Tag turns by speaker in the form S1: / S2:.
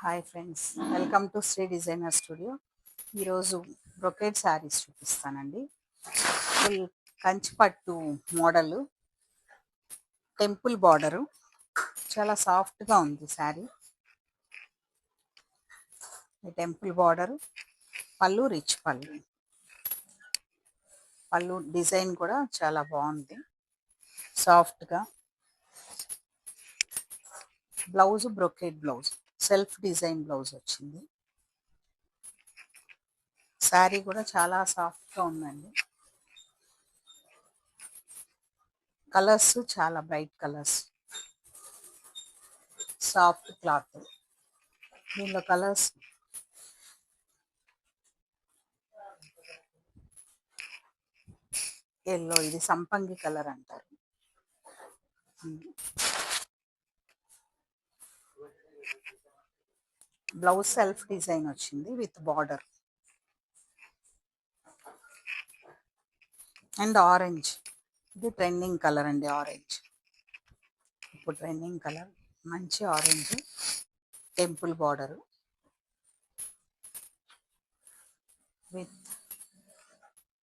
S1: Hi friends, welcome to Shri designer studio. ఈరోజు brocade saris చూపిస్తానండి. Full కంచిపట్టు మోడలు, టెంపుల్ బార్డరు, చాలా సాఫ్ట్గా ఉంది శారీ. టెంపుల్ బార్డరు, పళ్ళు రిచ్ పళ్ళు డిజైన్ కూడా చాలా బాగుంది, సాఫ్ట్గా. Blouse brocade blouse, self design blouse వచ్చింది. శారీ కూడా చాలా సాఫ్ట్గా ఉందండి. కలర్స్ చాలా బ్రైట్ కలర్స్, సాఫ్ట్ క్లాత్. దీనిలో కలర్స్ ఎల్లో, ఇది సంపంగి కలర్ అంటారు. బ్లౌజ్ సెల్ఫ్ డిజైన్ వచ్చింది విత్ బార్డర్. అండ్ ఆరెంజ్, ఇది ట్రెండింగ్ కలర్ అండి. ఆరెంజ్ ఇప్పుడు ట్రెండింగ్ కలర్, మంచి ఆరెంజ్. Temple border with